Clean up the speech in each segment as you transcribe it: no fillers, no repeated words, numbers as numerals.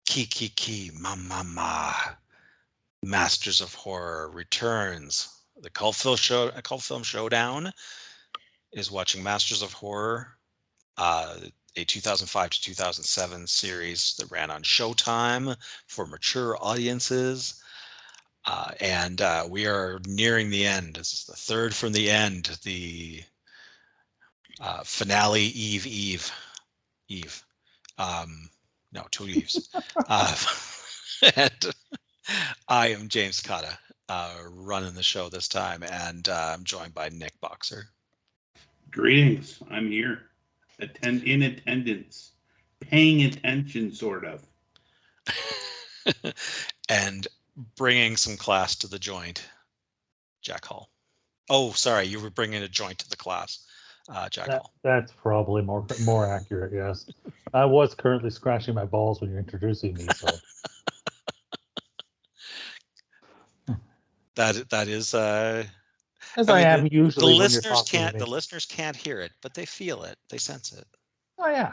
Kiki Ma. Masters of Horror returns. The Cult Film Showdown is watching Masters of Horror, a 2005 to 2007 series that ran on Showtime for mature audiences. And we are nearing the end. This is the third from the end, the finale Eve. No, two Eves. And I am James Cotta, running the show this time, and I'm joined by Nick Boxer. Greetings. I'm here. In attendance. Paying attention, sort of. And bringing some class to the joint, Jack Hall. Oh, sorry, you were bringing a joint to the class, Jack Hall. That's probably more accurate, yes. I was currently scratching my balls when you're introducing me, so... That is as I am usually. The listeners can't hear it, but they feel it. They sense it. Oh yeah.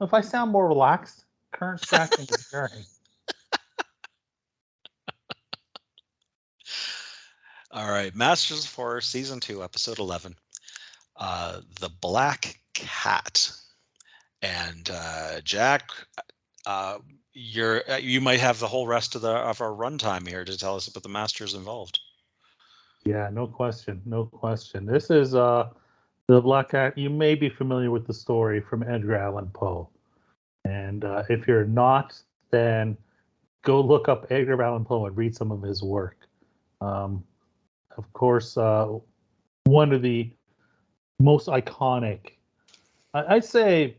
If I sound more relaxed, current scratching is occurring. All right, Masters of Horror Season 2, Episode 11, The Black Cat. And Jack, you might have the whole rest of our runtime here to tell us about the masters involved. Yeah, no question. This is The Black Cat. You may be familiar with the story from Edgar Allan Poe. And if you're not, then go look up Edgar Allan Poe and read some of his work. Of course, one of the most iconic, I'd say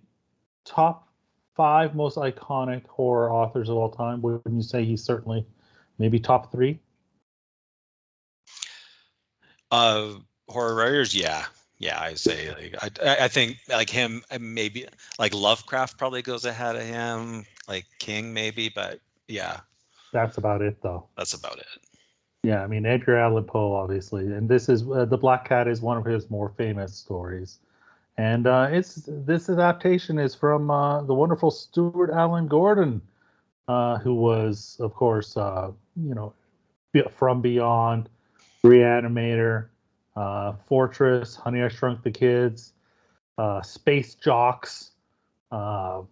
top 5 most iconic horror authors of all time. Wouldn't you say he's certainly maybe top 3? Horror writers, yeah, I say I think like him, maybe like Lovecraft probably goes ahead of him, like King maybe, but yeah, that's about it though. That's about it. Yeah, I mean Edgar Allan Poe, obviously, and this is The Black Cat is one of his more famous stories. And this adaptation is from the wonderful Stuart Alan Gordon, who was, of course, From Beyond, Reanimator, Fortress, Honey, I Shrunk the Kids, Space Jocks. I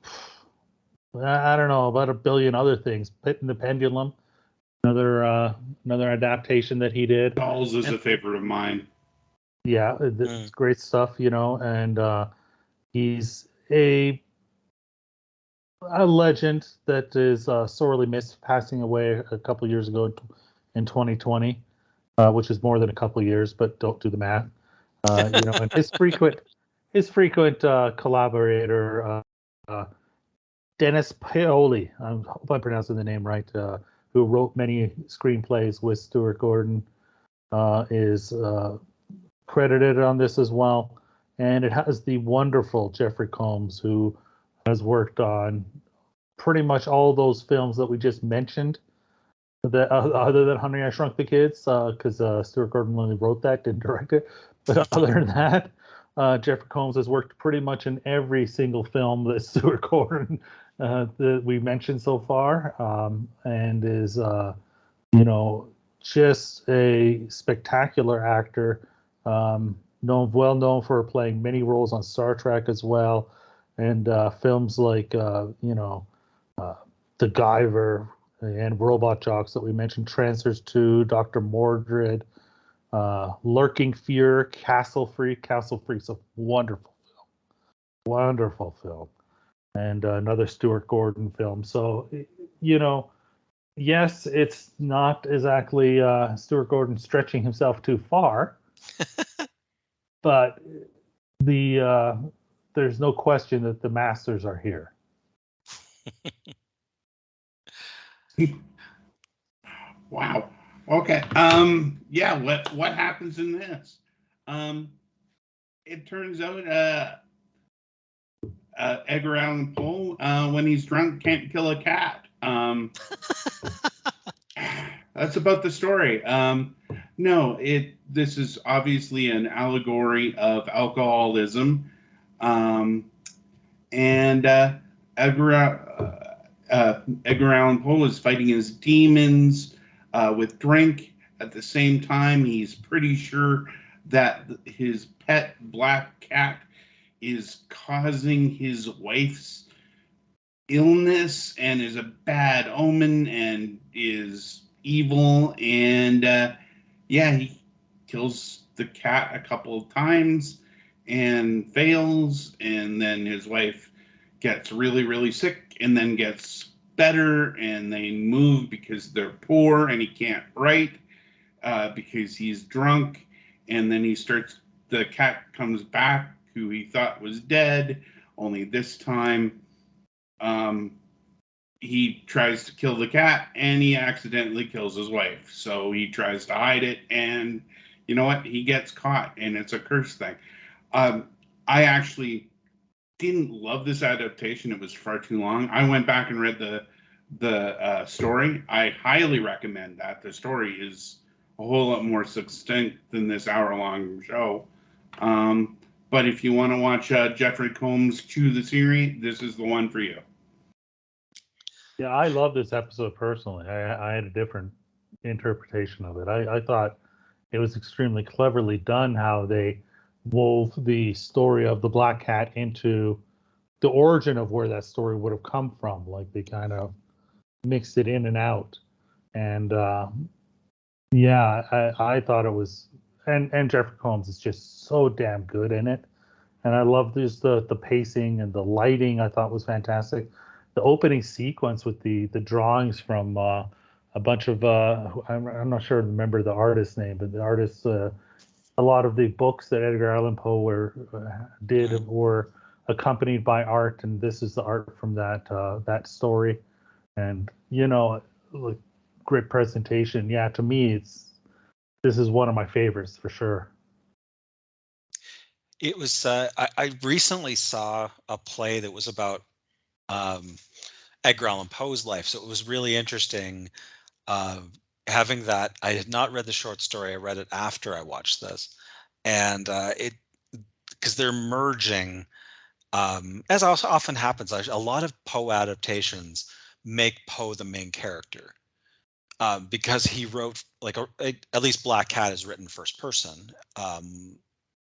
don't know, about a billion other things. Pit and the Pendulum, another adaptation that he did. Dolls is a favorite of mine. Yeah, it's great stuff, and he's a legend that is sorely missed, passing away a couple years ago in 2020, which is more than a couple years, but don't do the math. And his frequent collaborator, Dennis Paoli, I hope I'm pronouncing the name right, who wrote many screenplays with Stuart Gordon, is credited on this as well. And it has the wonderful Jeffrey Combs, who has worked on pretty much all those films that we just mentioned, that other than Honey, I Shrunk the Kids, because Stuart Gordon only wrote that, didn't direct it. But other than that, Jeffrey Combs has worked pretty much in every single film that Stuart Gordon that we mentioned so far, and is just a spectacular actor. Well known for playing many roles on Star Trek as well, and films like The Guyver and Robot Jocks that we mentioned, Trancers 2, Dr. Mordred, Lurking Fear, Castle Freak. Castle Freak's a wonderful film, and another Stuart Gordon film. So, yes, it's not exactly Stuart Gordon stretching himself too far. But there's no question that the masters are here. Wow. Okay. Yeah. What happens in this? It turns out Edgar Allan Poe, when he's drunk, can't kill a cat. That's about the story. No, this is obviously an allegory of alcoholism, and Edgar Edgar Allan Poe is fighting his demons with drink. At the same time, he's pretty sure that his pet black cat is causing his wife's illness and is a bad omen and is evil. And he kills the cat a couple of times and fails. And then his wife gets really, really sick and then gets better. And they move because they're poor and he can't write because he's drunk. And then the cat comes back, who he thought was dead, only this time he tries to kill the cat and he accidentally kills his wife. So he tries to hide it, and you know what? He gets caught, and it's a curse thing. I actually didn't love this adaptation. It was far too long. I went back and read the story. I highly recommend that. The story is a whole lot more succinct than this hour-long show. But if you want to watch Jeffrey Combs chew the scenery, this is the one for you. Yeah, I love this episode personally. I had a different interpretation of it. I thought it was extremely cleverly done how they wove the story of the Black Cat into the origin of where that story would have come from. Like they kind of mixed it in and out. And I thought it was, and Jeffrey Combs is just so damn good in it. And I love just the pacing and the lighting. I thought was fantastic. The opening sequence with the drawings from a bunch of I'm not sure remember the artist's name, but the artists a lot of the books that Edgar Allan Poe did were accompanied by art, and this is the art from that story. And like, great presentation. Yeah, to me this is one of my favorites for sure. It was I recently saw a play that was about Edgar Allan Poe's life, so it was really interesting having that. I had not read the short story. I read it after I watched this, and it because they're merging, as also often happens. A lot of Poe adaptations make Poe the main character because he wrote at least Black Cat is written first person.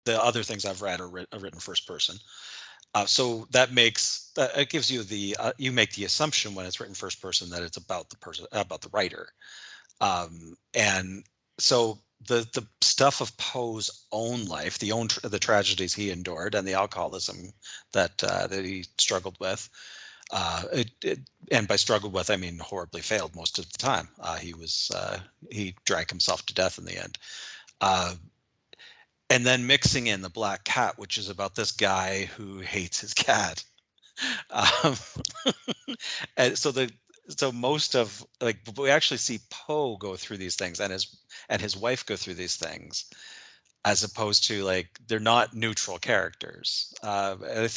The other things I've read are written first person. So that makes it gives you you make the assumption when it's written first person that it's about the writer, and so the stuff of Poe's own life, the tragedies he endured, and the alcoholism that he struggled with, and by struggled with I mean horribly failed most of the time. He drank himself to death in the end. And then mixing in the Black Cat, which is about this guy who hates his cat. And so most of we actually see Poe go through these things and his wife go through these things, as opposed to they're not neutral characters. And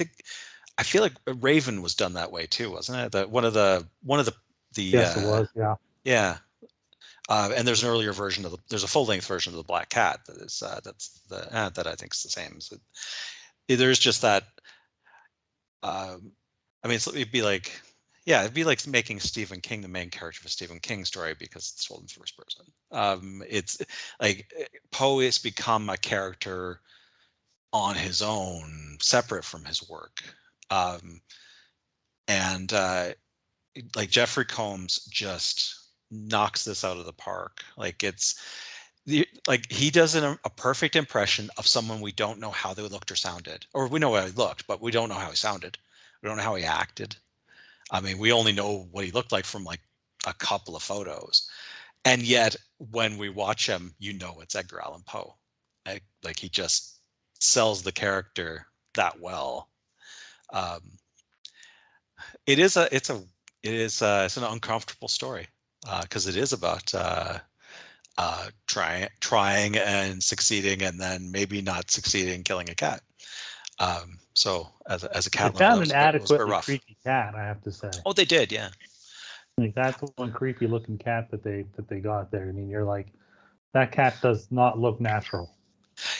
I feel like Raven was done that way too, wasn't it? That one of the Yes, it was. Yeah. Yeah. And there's an earlier version there's a full-length version of the Black Cat that I think is the same. So there's just that. It'd be like making Stephen King the main character of a Stephen King story because it's told in first person. It's like Poe has become a character on his own, separate from his work, and Jeffrey Combs just knocks this out of the park. He does a perfect impression of someone we don't know how they looked or sounded, or we know how he looked, but we don't know how he sounded. We don't know how he acted. I mean, we only know what he looked like from a couple of photos, and yet when we watch him, it's Edgar Allan Poe. He just sells the character that well. It's an uncomfortable story because it is about trying and succeeding, and then maybe not succeeding, killing a cat. So as a cat lover, found an adequately creepy cat, I have to say. Oh, they did, yeah. That's one creepy looking cat that they got there. I mean, you're like, that cat does not look natural.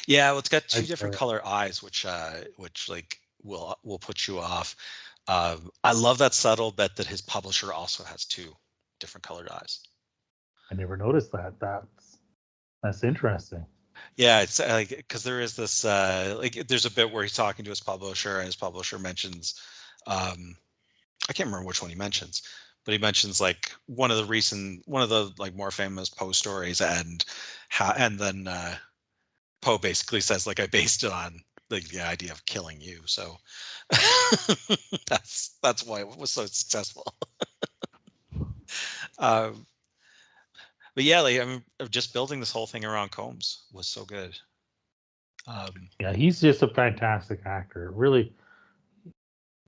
Yeah, well, it's got two different color eyes, which will put you off. I love that subtle bit that his publisher also has 2 different colored eyes. I never noticed that. That's interesting. Yeah, it's like because there is this like there's a bit where he's talking to his publisher, and his publisher mentions, I can't remember which one he mentions, but he mentions like one of the like more famous Poe stories, and then Poe basically says like I based it on like the idea of killing you, so that's why it was so successful. um, but yeah, like I mean, just building this whole thing around Combs was so good. Yeah, he's just a fantastic actor. Really,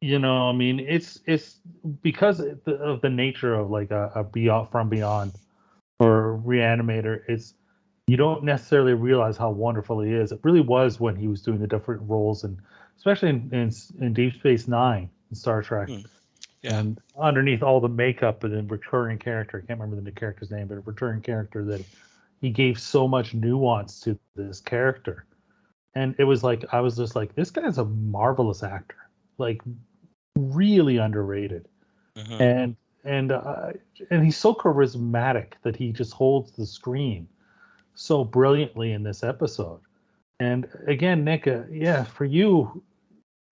I mean, it's because of the nature of like a Beyond from Beyond or Reanimator. It's you don't necessarily realize how wonderful he is. It really was when he was doing the different roles, and especially in Deep Space Nine and Star Trek. Yeah. And underneath all the makeup and then recurring character, I can't remember the character's name, but a recurring character that he gave so much nuance to this character. And it was like, I was just like, this guy's a marvelous actor, like really underrated. Mm-hmm. And he's so charismatic that he just holds the screen so brilliantly in this episode. And again, Nick, yeah, for you,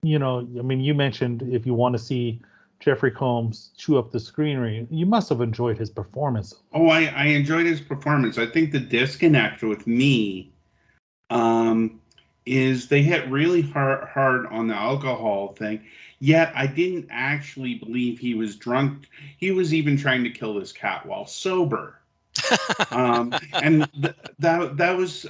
I mean, you mentioned if you want to see Jeffrey Combs chew up the screenery, you must have enjoyed his performance. Oh, I enjoyed his performance. I think the disconnect with me is they hit really hard on the alcohol thing, yet I didn't actually believe he was drunk. He was even trying to kill this cat while sober. And that was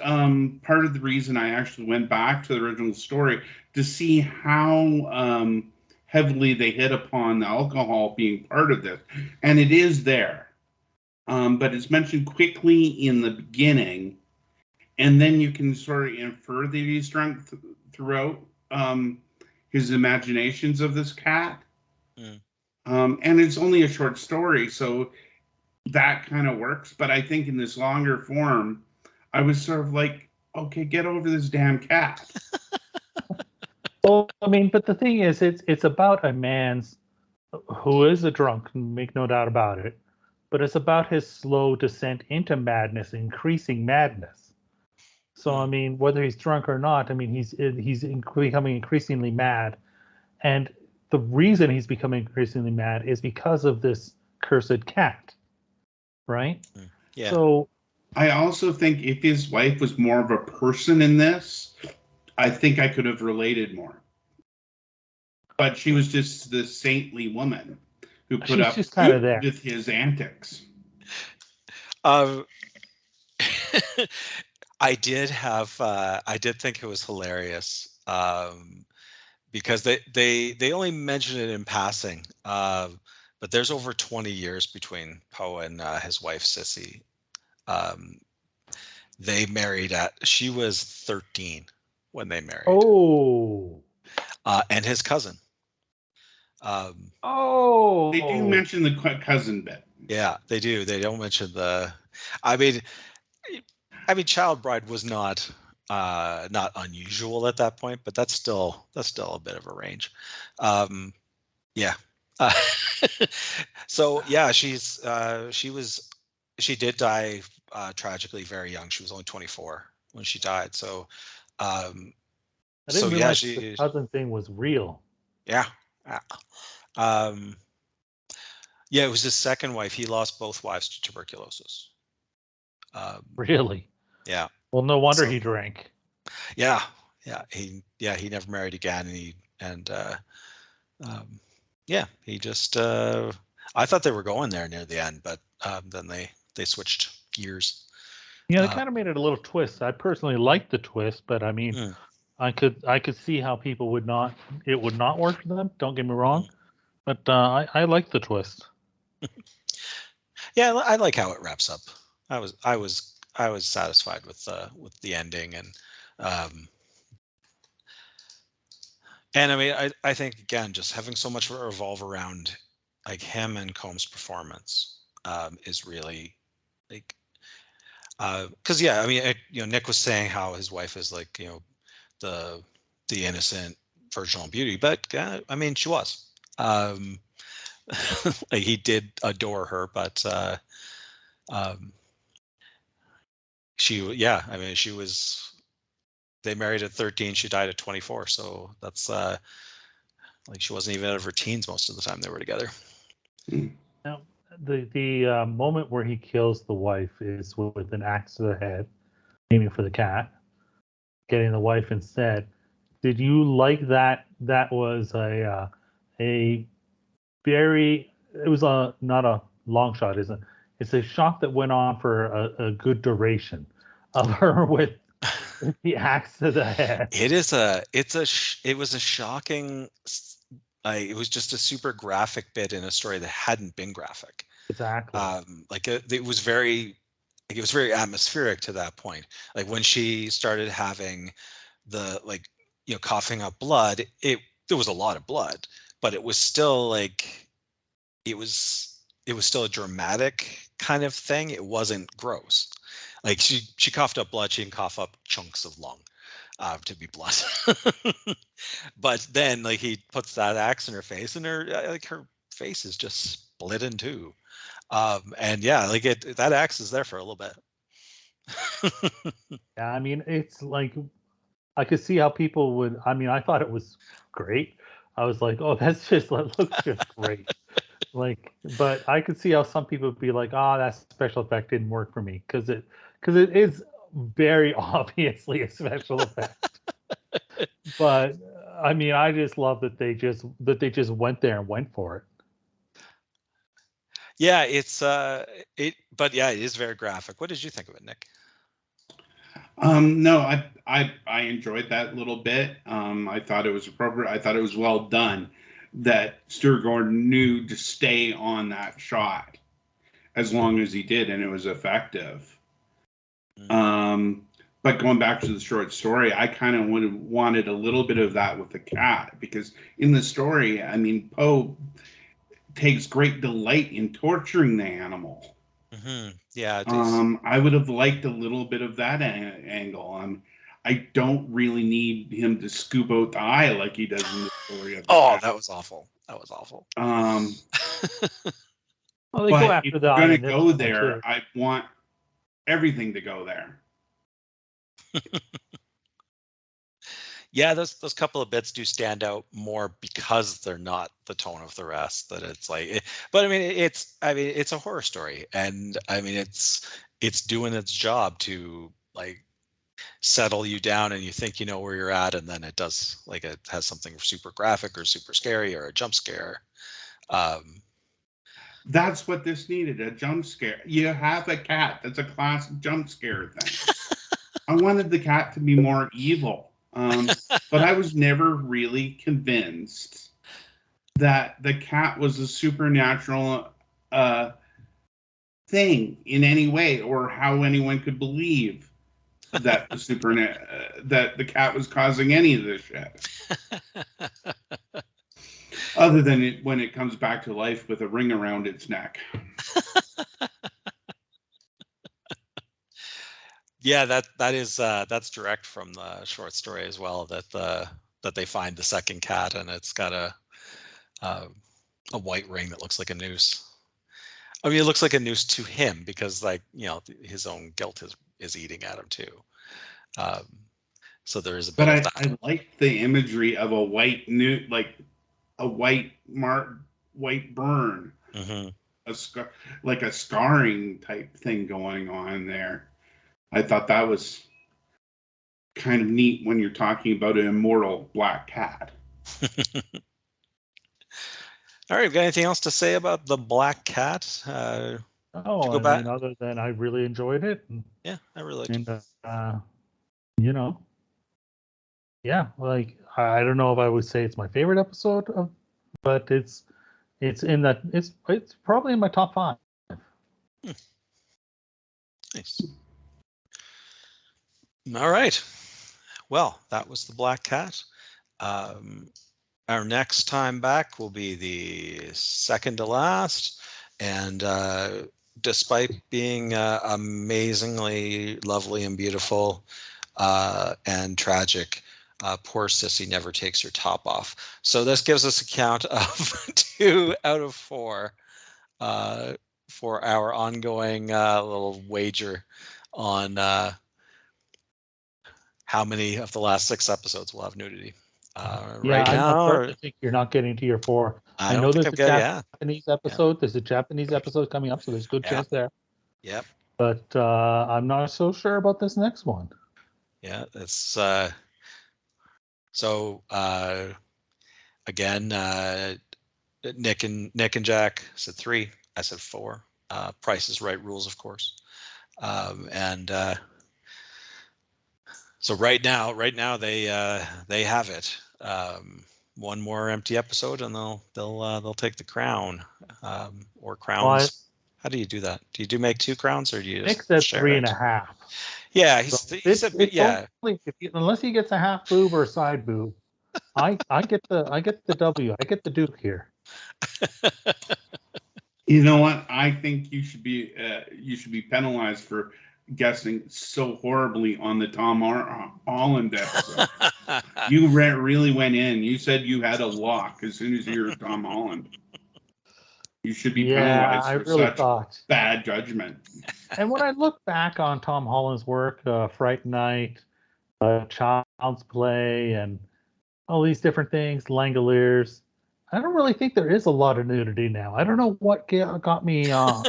part of the reason I actually went back to the original story to see how heavily they hit upon the alcohol being part of this, and it is there, but it's mentioned quickly in the beginning, and then you can sort of infer that he's drunk throughout his imaginations of this cat. And it's only a short story, so that kind of works. But I think in this longer form, I was sort of like, okay, get over this damn cat. Well, I mean, but the thing is, it's about a man's who is a drunk, make no doubt about it, but it's about his slow descent into madness, increasing madness. So, I mean, whether he's drunk or not, I mean, he's becoming increasingly mad, and the reason he's becoming increasingly mad is because of this cursed cat, right? Yeah. So, I also think if his wife was more of a person in this, I think I could have related more. But she was just this saintly woman who put up just kind of there with his antics. I did think it was hilarious because they only mentioned it in passing, but there's over 20 years between Poe and his wife Sissy. They married she was 13 when they married. Oh. And his cousin. They do mention the cousin bit. Yeah, they do. They don't mention the. I mean, Child Bride was not unusual at that point, but that's still a bit of a range. Yeah. So yeah, she did die tragically very young. She was only 24 when she died. So, I didn't realize the cousin thing was real. Yeah. Yeah, it was his second wife. He lost both wives to tuberculosis. Really? Yeah. Well, no wonder he drank. Yeah. He never married again, and he just. I thought they were going there near the end, but then they switched gears. Yeah, they kind of made it a little twist. I personally liked the twist, but I mean, I could see how it would not work for them. Don't get me wrong, but I like the twist. Yeah, I like how it wraps up. I was satisfied with the ending, and I mean, I think again, just having so much revolve around like him and Combs' performance is really like because I mean, Nick was saying how his wife is like the innocent virginal beauty, but I mean, she was. Like he did adore her, but um, I mean, they married at 13, she died at 24. So that's like she wasn't even out of her teens most of the time they were together. Now, the moment where he kills the wife is with an axe to the head, aiming for the cat, getting the wife instead. Did you like that? That was a very. It was not a long shot, isn't it? It's a shot that went on for a good duration of her with the axe to the head. It was a shocking. It was just a super graphic bit in a story that hadn't been graphic. Exactly. It was very atmospheric to that point. Like when she started having the coughing up blood, there was a lot of blood, but it was still like it was still a dramatic kind of thing. It wasn't gross. Like she coughed up blood, she didn't cough up chunks of lung to be blunt. But then like he puts that axe in her face, and her face is just split in two. And yeah, like that axe is there for a little bit. Yeah, I mean, it's like I could see how people would. I mean, I thought it was great. I was like, oh, that looks just great. Like, but I could see how some people would be like, oh, that special effect didn't work for me because it is very obviously a special effect. But I mean, I just love that they just went there and went for it. Yeah, but yeah, it is very graphic. What did you think of it, Nick? No, I enjoyed that little bit. I thought it was appropriate. I thought it was well done that Stuart Gordon knew to stay on that shot as long as he did, and it was effective. But going back to the short story, I kind of wanted a little bit of that with the cat, because in the story, I mean, Poe takes great delight in torturing the animal. Mm-hmm. Yeah. I would have liked a little bit of that angle. I don't really need him to scoop out the eye like he does in the story of the cat. That was awful. That was awful. Well, they go after if the you're eye going in to this go one, there, too. I want everything to go there. Yeah, those couple of bits do stand out more because they're not the tone of the rest. That it's like, but I mean, it's a horror story, and I mean, it's doing its job to like settle you down, and you think you know where you're at, and then it does, like, it has something super graphic or super scary or a jump scare. That's what this needed, a jump scare. You have a cat. That's a classic jump scare thing. I wanted the cat to be more evil. But I was never really convinced that the cat was a supernatural thing in any way, or how anyone could believe that that the cat was causing any of this shit. Other than when it comes back to life with a ring around its neck. Yeah, that's direct from the short story as well. That they find the second cat, and it's got a white ring that looks like a noose. I mean, it looks like a noose to him because, like, his own guilt is eating at him too. So there is a bit of that. I like the imagery of a white like a white burn, Mm-hmm. like a scarring type thing going on there. I thought that was kind of neat when you're talking about an immortal black cat. All right, got anything else to say about the Black Cat? I mean, other than I really enjoyed it. Yeah, I really liked it. Yeah, like I don't know if I would say it's my favorite episode but it's in that it's probably in my top 5. Nice. All right. Well, that was the Black Cat. Our next time back will be the second to last, and despite being amazingly lovely and beautiful and tragic, Poor sissy never takes her top off. So this gives us a count of 2 out of 4 for our ongoing little wager on how many of the last 6 episodes will have nudity. Right I'm now, starting to think you're not getting to your 4. I know don't think there's I'm a good. Yeah. Japanese episode. There's a Japanese episode coming up, so there's a good chance there. Yep. But I'm not so sure about this next one. Yeah, it's so again, Nick and Jack said 3. I said 4. Price is Right rules, of course. And so right now they have it. One more empty episode, and they'll take the crown, or crowns. Well, How do you do that? Do you make 2 crowns, or do you Nick just said share 3.5. Yeah, he So said it's yeah. only unless he gets a half boob or a side boob, I get the W. I get the Duke here. You know what? I think you should be penalized for guessing so horribly on the Tom Holland episode. You really went in. You said you had a lock as soon as you heard Tom Holland. You should be penalized for such bad judgment. And when I look back on Tom Holland's work, Fright Night, Child's Play, and all these different things, Langoliers, I don't really think there is a lot of nudity now. I don't know what got me, all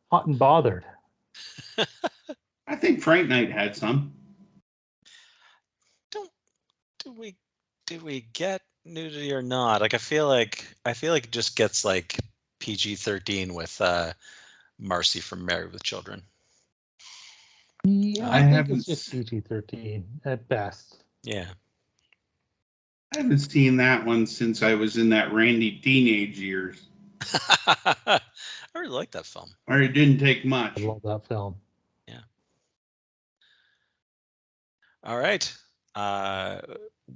hot and bothered. I think Fright Night had some. Do we get nudity or not? Like I feel like it just gets like PG-13 with Marcy from Married with Children. Yeah, I think it's just PG-13 at best. Yeah. I haven't seen that one since I was in that Randy teenage years. I really like that film. Or it didn't take much. I love that film. Yeah. All right.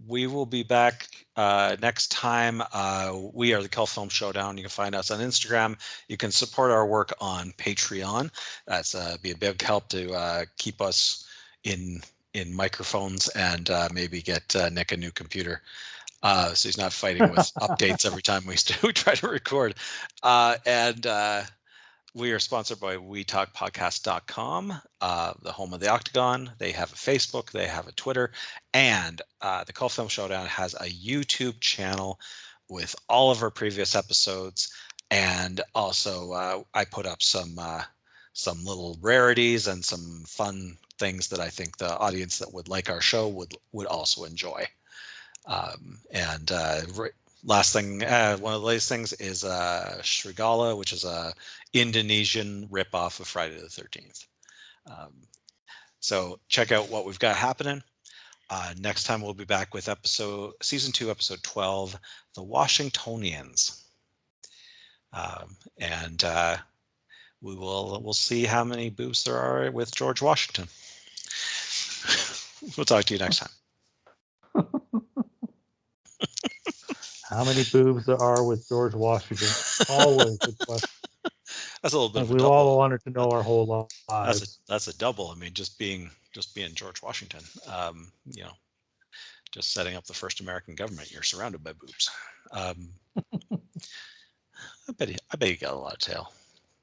We will be back next time. We are the Cult Film Showdown. You can find us on Instagram. You can support our work on Patreon. That's be a big help to keep us in microphones and maybe get Nick a new computer. So he's not fighting with updates every time we try to record. We are sponsored by WeTalkPodcast.com, the home of the Octagon. They have a Facebook, they have a Twitter, and the Cult Film Showdown has a YouTube channel with all of our previous episodes. And also, I put up some little rarities and some fun things that I think the audience that would like our show would also enjoy. Last thing, one of the latest things is Srigala, which is a Indonesian ripoff of Friday the 13th. So check out what we've got happening. Next time we'll be back with season 2, episode 12, The Washingtonians. We'll see how many boobs there are with George Washington. We'll talk to you next time. How many boobs there are with George Washington? Always the question. That's a little bit of a we double. all wanted to know our whole lives. That's a double. I mean, just being George Washington. Just setting up the first American government. You're surrounded by boobs. I bet you got a lot of tail.